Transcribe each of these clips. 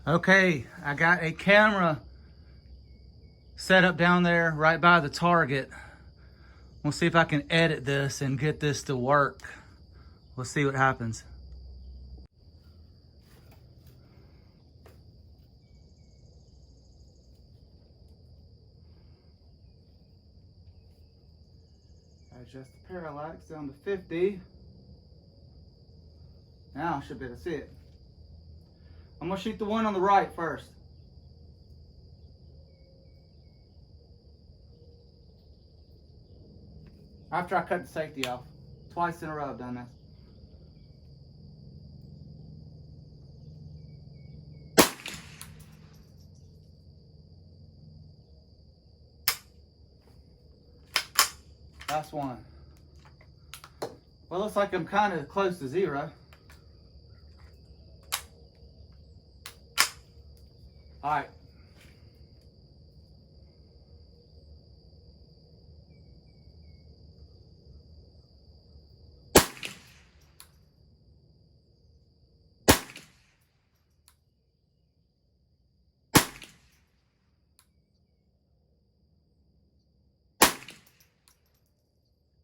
Okay, I got a camera set up down there right by the target. We'll see if I can edit this and get this to work. We'll see what happens. Adjust the parallax down to 50. Now I should be able to see it. I'm gonna shoot the one on the right first. After I cut the safety off. Twice in a row I've done this. Last one. Well, looks like I'm kind of close to zero. All right.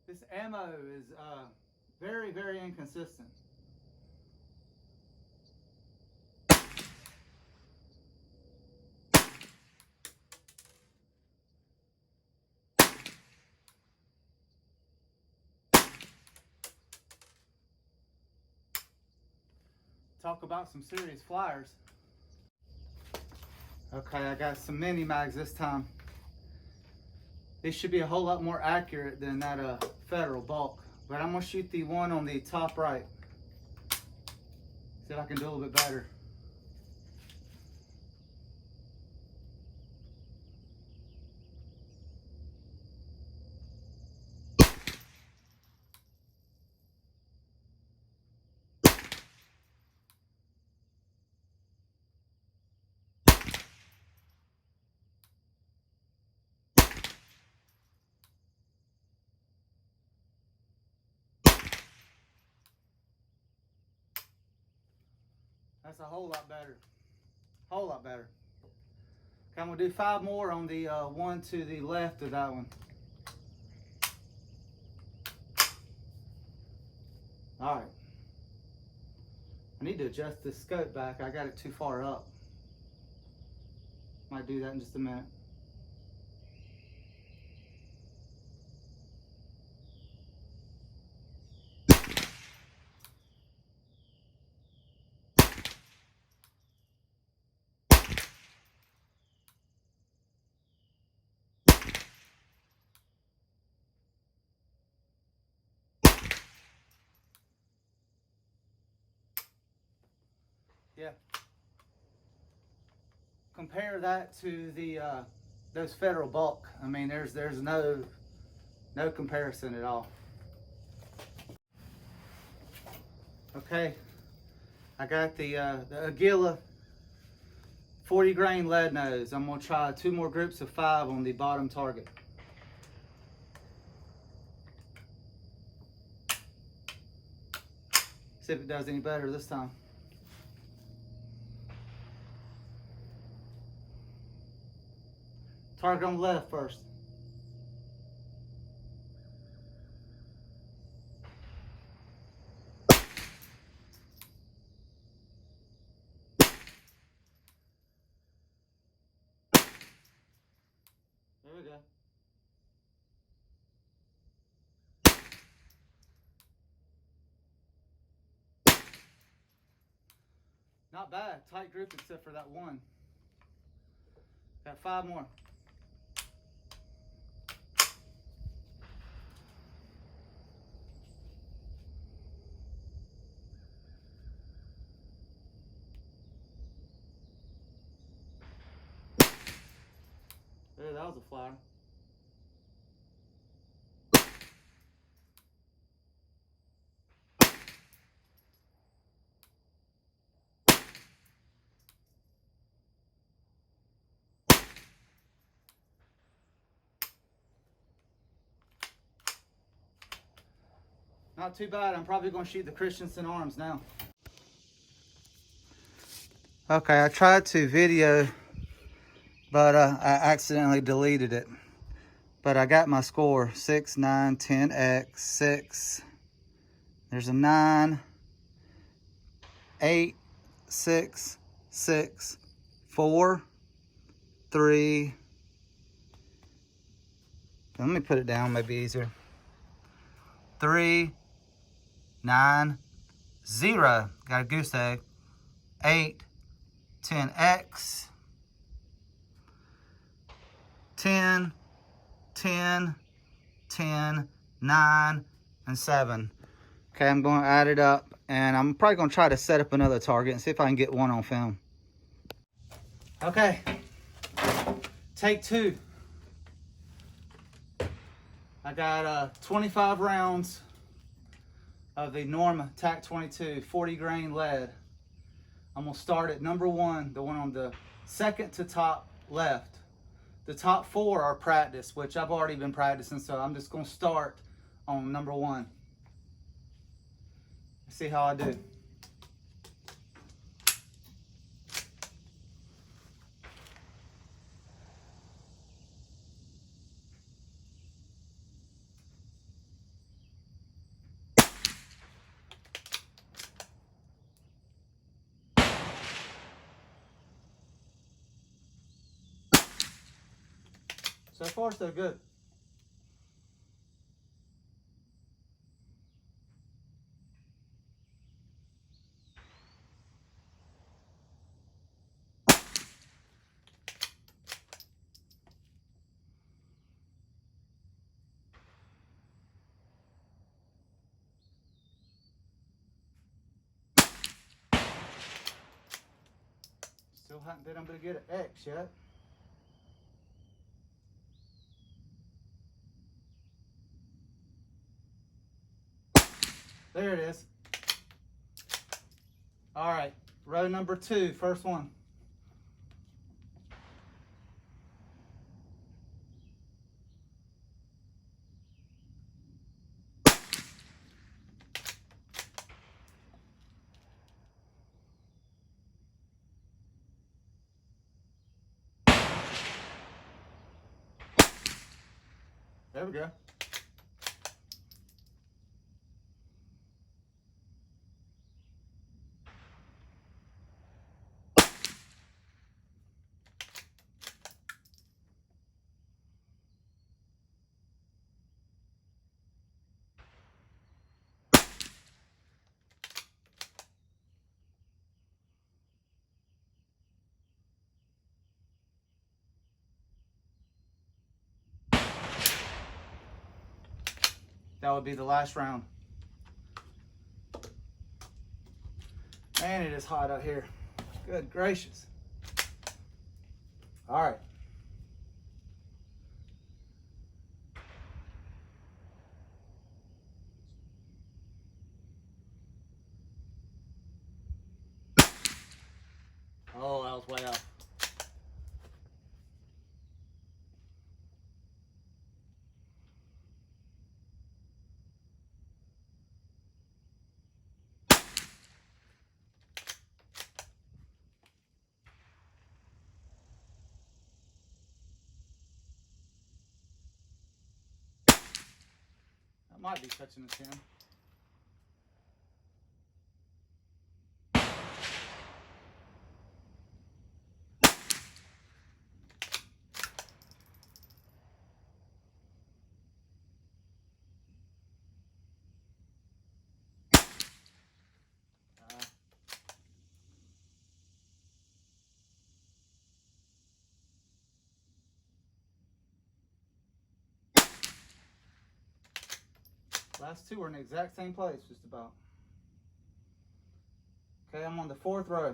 This ammo is very, very inconsistent. Talk about some serious flyers. Okay, I got some mini mags this time. These should be a whole lot more accurate than that Federal bulk, but I'm gonna shoot the one on the top right. See if I can do a little bit better. That's a whole lot better. Whole lot better. Okay, I'm gonna do 5 more on the one to the left of that one. All right. I need to adjust this scope back. I got it too far up. Might do that in just a minute. Yeah. Compare that to the those Federal bulk. I mean, there's no comparison at all. Okay, I got the Aguila 40 grain lead nose. I'm gonna try 2 more groups of 5 on the bottom target. See if it does any better this time. Target on the left first. There we go. Not bad. Tight group except for that one. Got 5 more. There, that was a flyer. Not too bad. I'm probably going to shoot the Christensen arms now. Okay, I tried to video, but I accidentally deleted it. But I got my score, 6, 9, 10, X, 6. There's a 9, 8, 6, 6, 4, 3. Let me put it down, maybe easier. 3, 9, 0. Got a goose egg. 8, 10, X, 10, 10, 10, 9, and 7. Okay, I'm going to add it up, and I'm probably going to try to set up another target and see if I can get one on film. Okay, take 2. I got 25 rounds of the Norma TAC 22 40 grain lead. I'm going to start at number 1, the one on the second to top left. The top 4 are practice, which I've already been practicing, so I'm just going to start on number 1. See how I do. So far, so good. Still haven't been able to get an X yet. There it is. All right, row number 2, first one. There we go. That would be the last round. Man, it is hot out here. Good gracious. All right. Oh, that was way up. That might be touching the 10. Last 2 are in the exact same place, just about. Okay, I'm on the 4th row.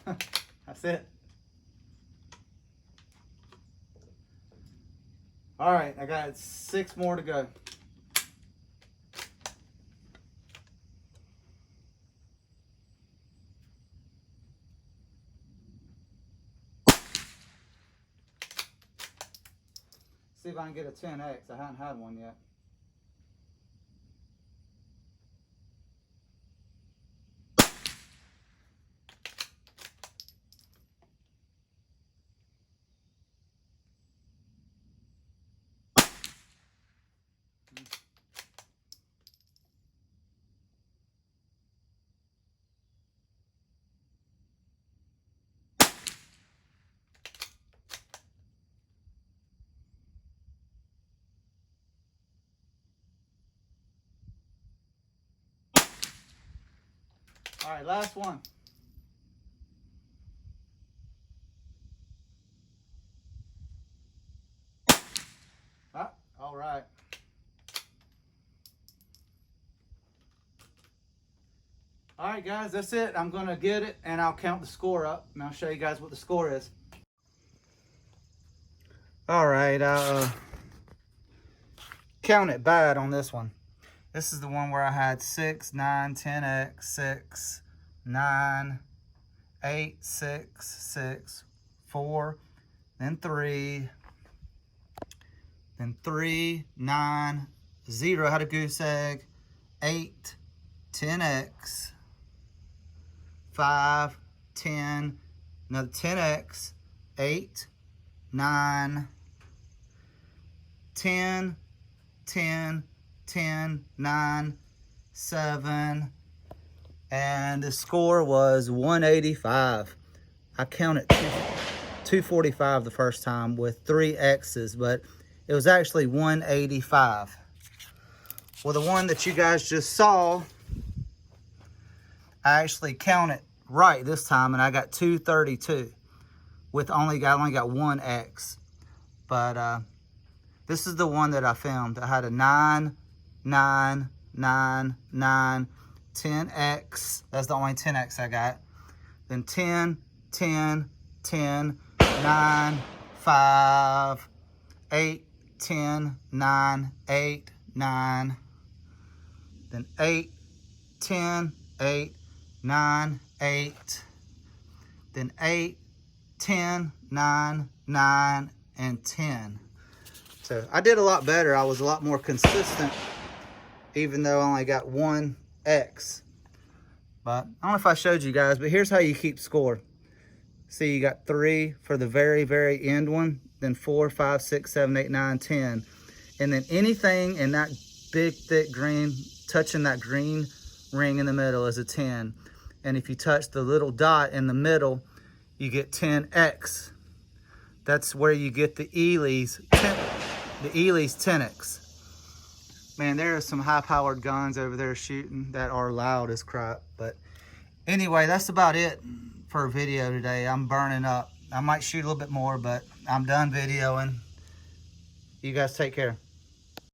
That's it. All right, I got 6 more to go. See if I can get a 10X. I haven't had one yet. All right, last one. Ah, all right. All right, guys, that's it. I'm going to get it, and I'll count the score up, and I'll show you guys what the score is. All right, count it bad on this one. This is the one where I had 6, 9, 10X, 6, 9, 8, 6, 6, 4, then 3, then 3, 9, 0, had a goose egg, 8, 10X, 5, 10, another 10X, 8, 9, 10, 10, 10, 9, 7, and the score was 185. I counted 245 the first time with 3 X's, but it was actually 185. Well, the one that you guys just saw, I actually counted right this time, and I got 232 with I only got 1 X. But this is the one that I filmed. I had a 9, 9, 9, 9, 10X. That's the only 10X I got. Then 10, 10, 10, 9, 5, 8, 10, 9, 8, 9. Then 8, 10, 8, 9, 8. Then 8, 10, 9, 9, and 10. So I did a lot better. I was a lot more consistent, even though I only got 1 X. But I don't know if I showed you guys, but here's how you keep score. See, you got 3 for the very, very end one, then 4, 5, 6, 7, 8, 9, 10. And then anything in that big, thick green, touching that green ring in the middle is a 10. And if you touch the little dot in the middle, you get 10X. That's where you get the Ely's 10X. Man, there are some high-powered guns over there shooting that are loud as crap. But anyway, that's about it for a video today. I'm burning up. I might shoot a little bit more, but I'm done videoing. You guys take care.